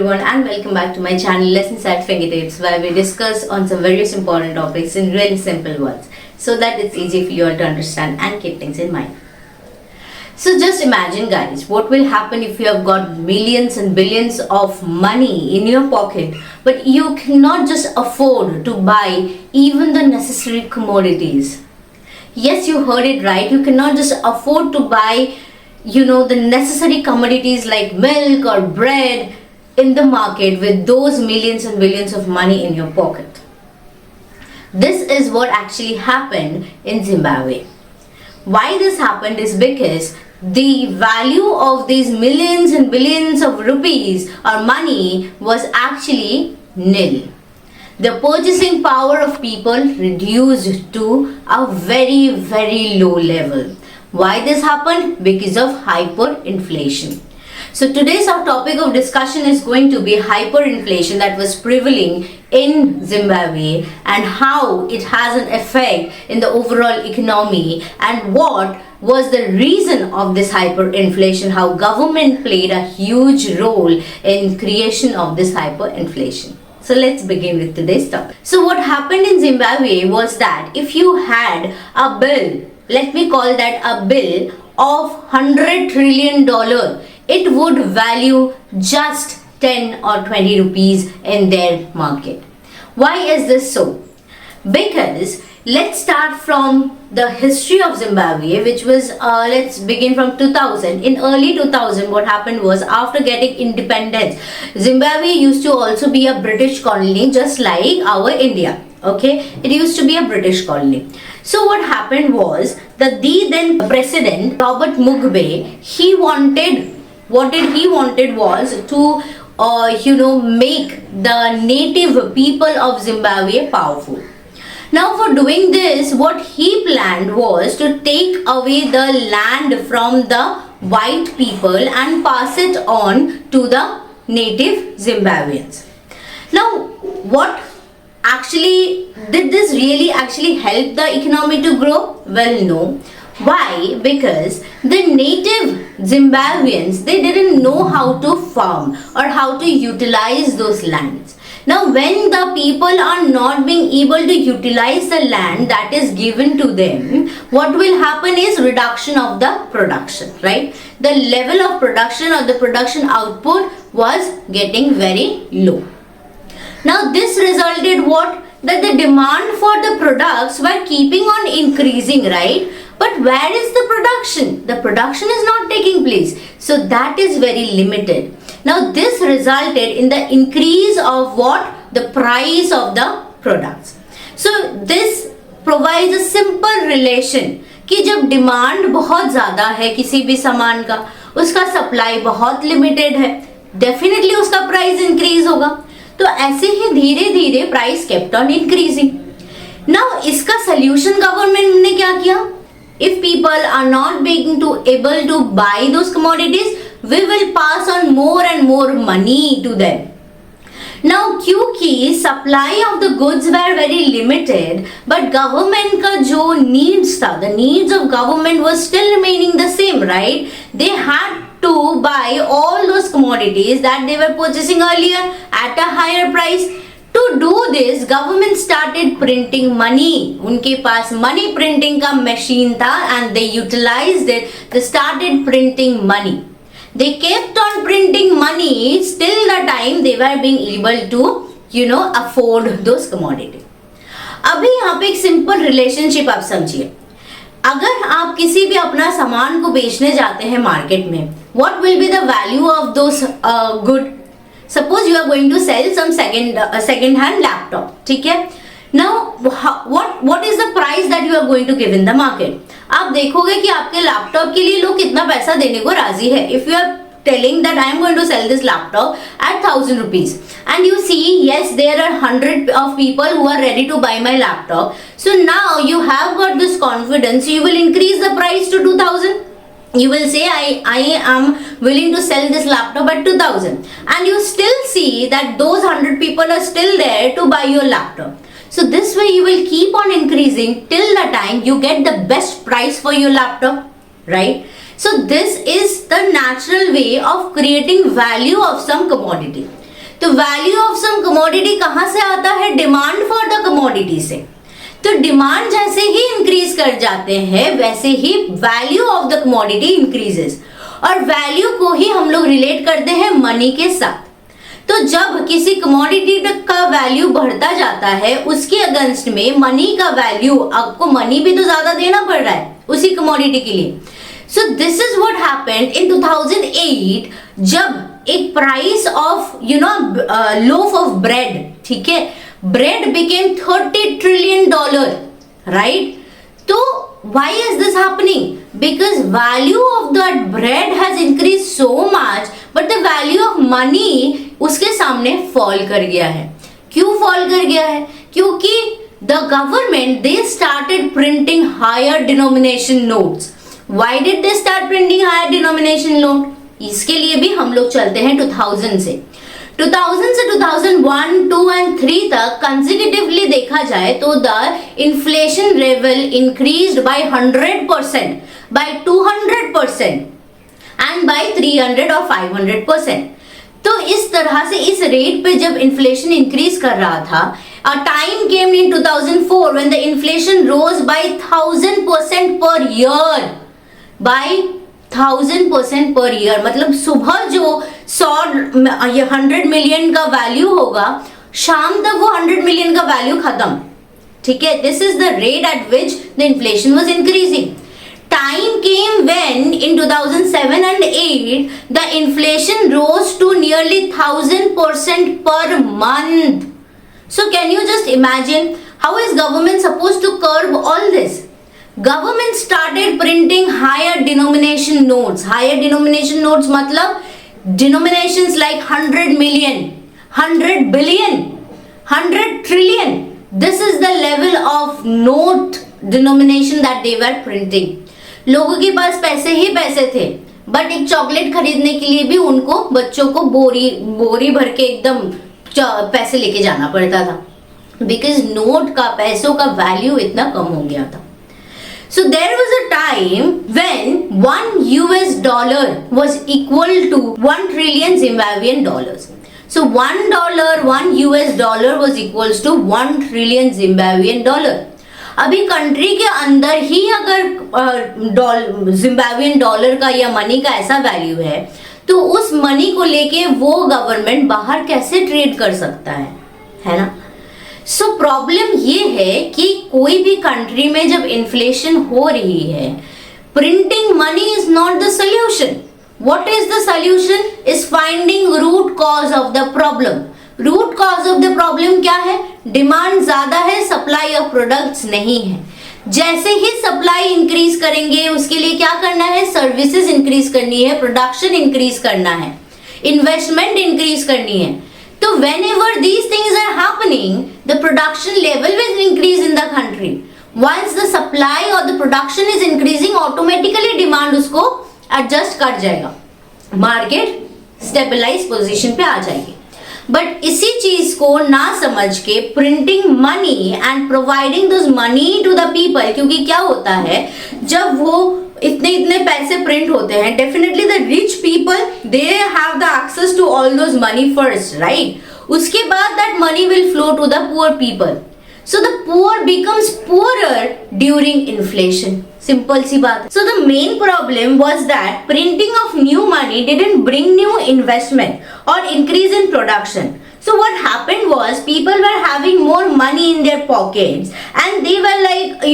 everyone and welcome back to my channel Lessons at Fingertips, where we discuss on some various important topics in really simple words so that it's easy for you all to understand and keep things in mind. So just imagine guys, what will happen if you have got millions and billions of money in your pocket but you cannot just afford to buy even the necessary commodities. Yes, you heard it right, you cannot just afford to buy the necessary commodities like milk or bread in the market with those millions and billions of money in your pocket. This is what actually happened in Zimbabwe. Why this happened is because the value of these millions and billions of rupees or money was actually nil. The purchasing power of people reduced to a very, very low level. Why this happened? Because of hyperinflation. So today's our topic of discussion is going to be hyperinflation that was prevailing in Zimbabwe and how it has an effect in the overall economy and what was the reason of this hyperinflation, how government played a huge role in creation of this hyperinflation. So let's begin with today's topic. So what happened in Zimbabwe was that if you had a bill, let me call that a bill of $100 trillion, it would value just 10 or 20 rupees in their market. Why is this so? Because let's start from the history of Zimbabwe, which was, let's begin from 2000. In early 2000, what happened was after getting independence, Zimbabwe used to also be a British colony just like our India. Okay, it used to be a British colony. So what happened was that the then president Robert Mugabe, what he wanted was to make the native people of Zimbabwe powerful. Now for doing this, what he planned was to take away the land from the white people and pass it on to the native Zimbabweans. Now what actually did this really actually help the economy to grow? Well, no. Why? Because the native Zimbabweans, they didn't know how to farm or how to utilize those lands. Now when the people are not being able to utilize the land that is given to them, what will happen is reduction of the production, right? The level of production or the production output was getting very low. Now this resulted what? That the demand for the products were keeping on increasing, right? But where is the production? The production is not taking place. So that is very limited. Now this resulted in the increase of what? The price of the products. So this provides a simple relation कि जब demand बहुत ज़्यादा है किसी भी सामान का, उसका सप्लाई बहुत लिमिटेड है, डेफिनेटली उसका प्राइस इंक्रीज होगा. तो ऐसे ही धीरे धीरे price kept on increasing. Now इसका सोल्यूशन गवर्नमेंट ने क्या किया? If people are not being able to buy those commodities, we will pass on more and more money to them. Now क्योंकि supply of the goods were very limited, but government का जो needs था, the needs of government was still remaining the same, right? They had to buy all those commodities that they were purchasing earlier at a higher price. To do this, government started printing money. उनके पास money printing का machine था and they utilized it. They started printing money. They kept on printing money till the time they were being able to, afford those commodities. अभी यहाँ पे एक simple relationship आप समझिए. अगर आप किसी भी अपना सामान को बेचने जाते हैं मार्केट में, what will be the value of those good? Suppose you are going to sell some second hand laptop, ठीक है? Now what is the price that you are going to give in the market? आप देखोगे कि आपके laptop के लिए लोग कितना पैसा देने को राजी है. If you are telling that I am going to sell this laptop at 1000 rupees and you see yes there are 100 of people who are ready to buy my laptop, so now you have got this confidence, you will increase the price to 2000. You will say I am willing to sell this laptop at 2000 and you still see that those 100 people are still there to buy your laptop. So this way you will keep on increasing till the time you get the best price for your laptop, right? So this is the natural way of creating value of some commodity. तो value of some commodity कहां से आता है? Demand for the commodity से। तो demand जैसे ही increase कर जाते हैं वैसे ही value of the commodity increases, और वैल्यू को ही हम लोग रिलेट करते हैं मनी के साथ। तो जब किसी कमोडिटी का वैल्यू बढ़ता जाता है उसके अगेंस्ट में मनी का वैल्यू, आपको मनी भी तो ज्यादा देना पड़ रहा है उसी कमोडिटी के लिए। So this is what happened in 2008, जब एक price of loaf of bread, ठीक है, ब्रेड बिकेम $30 trillion, राइट? तो why is this happening? Because value of that bread has increased so much, but the value of money उसके सामने fall कर गया है। क्यों fall कर गया है? क्योंकि the government they started printing higher denomination notes. Why did they start printing higher denomination note? इसके लिए भी हम लोग चलते हैं 2000 से 2001, 2 and 3 तक कंसेक्यूटिवली देखा जाए तो the inflation level increased by 100%, by 200% and by 300 और 500%। तो इस तरह से इस रेट पे जब इन्फ्लेशन इंक्रीज कर रहा था, a time came in 2004 when the inflation rose by 1000% per year, bye 1000% per year. मतलब सुबह जो 100 मिलियन का वैल्यू होगा, शाम तक वो 100 मिलियन का वैल्यू खत्म, ठीक है। This is the rate at which the inflation was increasing. Time came when in 2007 and 8 the inflation rose to nearly 1000% per month. So can you just imagine how is government supposed to curb all this? Government started printing higher denomination notes. Higher denomination notes मतलब denominations like 100 million, 100 billion, 100 trillion. This is the level of note denomination that they were printing. लोगों के पास पैसे ही पैसे थे, but एक chocolate खरीदने के लिए भी उनको बच्चों को बोरी भर के एकदम पैसे लेके जाना पड़ता था, बिकॉज नोट का, पैसों का वैल्यू इतना कम हो गया था। So there was a time when $1 was equal to 1 trillion Zimbabwean dollars. So $1 was equals to 1 trillion Zimbabwean dollar. अभी कंट्री के अंदर ही अगर जिम्बाब्वेन डॉलर का या मनी का ऐसा वैल्यू है, तो उस मनी को लेके वो गवर्नमेंट बाहर कैसे ट्रेड कर सकता है ना? सो प्रॉब्लम ये है कि कोई भी कंट्री में जब इन्फ्लेशन हो रही है, printing money is not the solution. What is the solution? Is finding root cause of the problem. Root cause of the problem क्या है? डिमांड ज्यादा है, सप्लाई ऑफ प्रोडक्ट्स नहीं है। जैसे ही सप्लाई इंक्रीज करेंगे, उसके लिए क्या करना है? सर्विसेज इंक्रीज करनी है, प्रोडक्शन इंक्रीज करना है, इन्वेस्टमेंट इंक्रीज करनी है। तो whenever these things are happening, the production level will increase in the country. Once the supply or the production is increasing, automatically demand उसको adjust कर जाएगा, मार्केट स्टेबलाइज पोजीशन पे आ जाएगी। बट इसी चीज को ना समझ के printing money and providing those money to the people, क्योंकि क्या होता है जब वो इतने पैसे प्रिंट होते हैं, definitely the rich people they have the access to all those money first, right? उसके बाद that money will flow to the poor people. So the poor becomes poorer during inflation. Simple सी बात। So the main problem was that printing of new money didn't bring new investment और increase in production. So what happened was people were having more money in their pockets and they were like,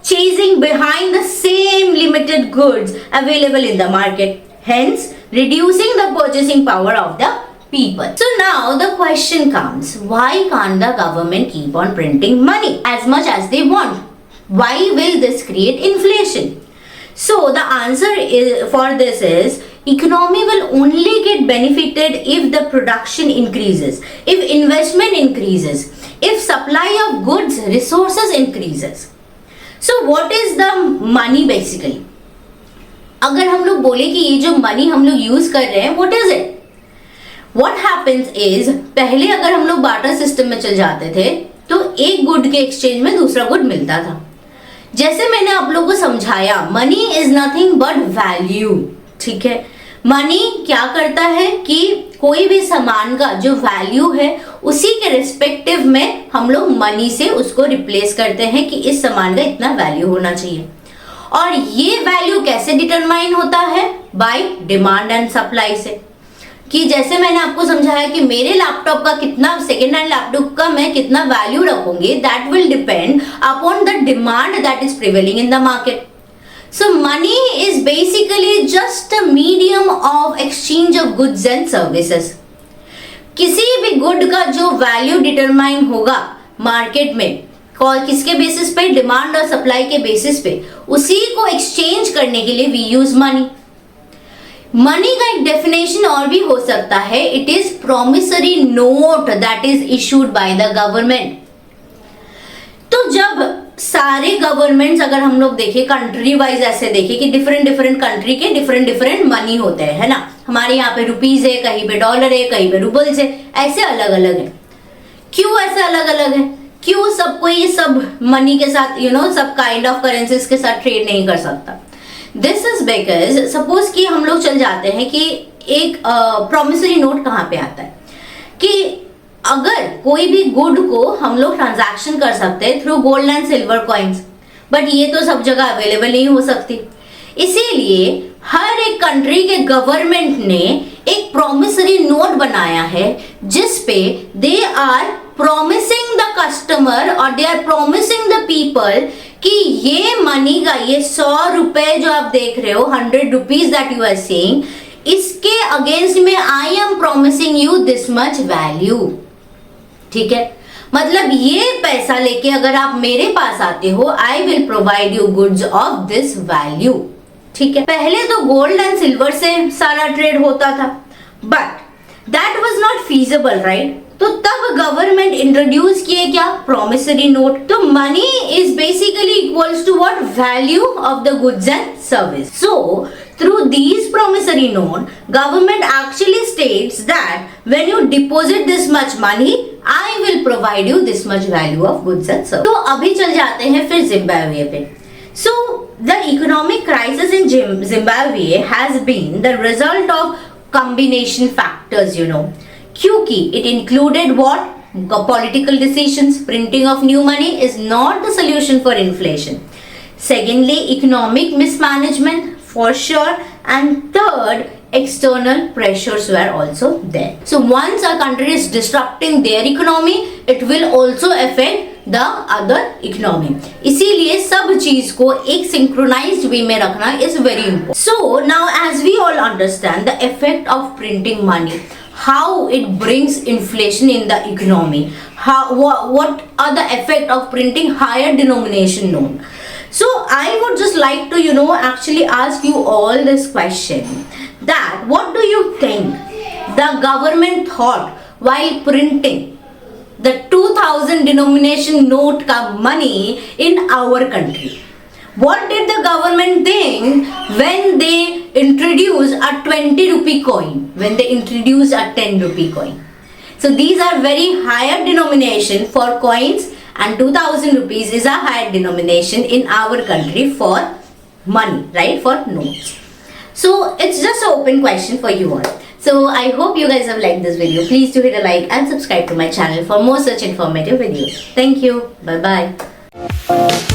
chasing behind the same limited goods available in the market, hence reducing the purchasing power of the people. So now the question comes, why can't the government keep on printing money as much as they want? Why will this create inflation? So the answer for this is, economy will only get benefited if the production increases, if investment increases, if supply of goods, resources increases. So what is the money basically? अगर हम लोग बोले कि ये जो money हम लोग use कर रहे हैं, what is it? What happens is, पहले अगर हम लोग बार्टर सिस्टम में चल जाते थे तो एक गुड के एक्सचेंज में दूसरा गुड मिलता था। जैसे मैंने आप लोगों को समझाया, money is nothing but value, ठीक है? मनी क्या करता है कि कोई भी सामान का जो वैल्यू है उसी के रिस्पेक्टिव में हम लोग मनी से उसको रिप्लेस करते हैं कि इस सामान का इतना वैल्यू होना चाहिए। और ये वैल्यू कैसे डिटरमाइन होता है? बाय डिमांड एंड सप्लाई से। कि जैसे मैंने आपको समझाया कि मेरे लैपटॉप का कितना, सेकेंड हैंड लैपटॉप का मैं कितना वैल्यू रखूंगी, that will depend upon the demand that is prevailing in the market. So money is basically just a medium of exchange of goods and services. किसी भी गुड का जो वैल्यू डिटरमाइन होगा market में, किसके बेसिस पे? Demand और supply के बेसिस पे, उसी को एक्सचेंज करने के लिए वी यूज मनी। मनी का एक डेफिनेशन और भी हो सकता है, it is promissory note that is issued by the government. तो जब सारे गवर्नमेंट्स, अगर हम लोग देखें कंट्री वाइज, ऐसे देखें कि डिफरेंट डिफरेंट कंट्री के डिफरेंट डिफरेंट मनी होते हैं, है ना। हमारे यहाँ पे रुपीज है, कहीं पे डॉलर है, कहीं पे रूबल्स है, ऐसे अलग अलग है। क्यों ऐसे अलग अलग है? क्यों सबको ये सब मनी के साथ सब काइंड ऑफ करेंसीज के साथ ट्रेड नहीं कर सकता? दिस इज बिकॉज सपोज कि हम लोग चल जाते हैं कि एक प्रोमिसरी नोट कहाँ पे आता है कि अगर कोई भी गुड को हम लोग ट्रांजैक्शन कर सकते हैं through gold and silver coins, but ये तो सब जगह अवेलेबल नहीं हो सकती। इसीलिए हर एक कंट्री के गवर्नमेंट ने एक प्रोमिसरी नोट बनाया है जिस पे they are promising the customer और they are promising the people कि ये मनी का, ये 100 रुपए जो आप देख रहे हो, 100 rupees that you are seeing, इसके अगेंस्ट में I am promising you this much value. ठीक है, मतलब ये पैसा लेके अगर आप मेरे पास आते हो, I will provide you goods of this value. ठीक है, पहले तो गोल्ड एंड सिल्वर से सारा ट्रेड होता था, but that was not feasible, right. तो तब गवर्नमेंट इंट्रोड्यूस किए क्या? Promissory note. तो money is basically equals to what? Value of the goods and service. So through these promissory note, government actually states that when you deposit this much money, I will provide you this much value of goods and services. तो अभी चल जाते हैं फिर Zimbabwe पे। So the economic crisis in Zimbabwe has been the result of combination factors, क्योंकि it included what? Political decisions. Printing of new money is not the solution for inflation. Secondly, economic mismanagement for sure, and third, external pressures were also there. So once a country is disrupting their economy, it will also affect the other economy. इसीलिए सब चीज को एक synchronized way में रखना is very important. So now as we all understand the effect of printing money, how it brings inflation in the economy, what are the effect of printing higher denomination note. So I would just like to actually ask you all this question, that what do you think the government thought while printing the 2000 denomination note ka money in our country? What did the government think when they introduced a 20 rupee coin, when they introduced a 10 rupee coin? So these are very higher denomination for coins, and 2000 rupees is a higher denomination in our country for money, right, for notes. So it's just an open question for you all. So I hope you guys have liked this video. Please do hit a like and subscribe to my channel for more such informative videos. Thank you. Bye bye.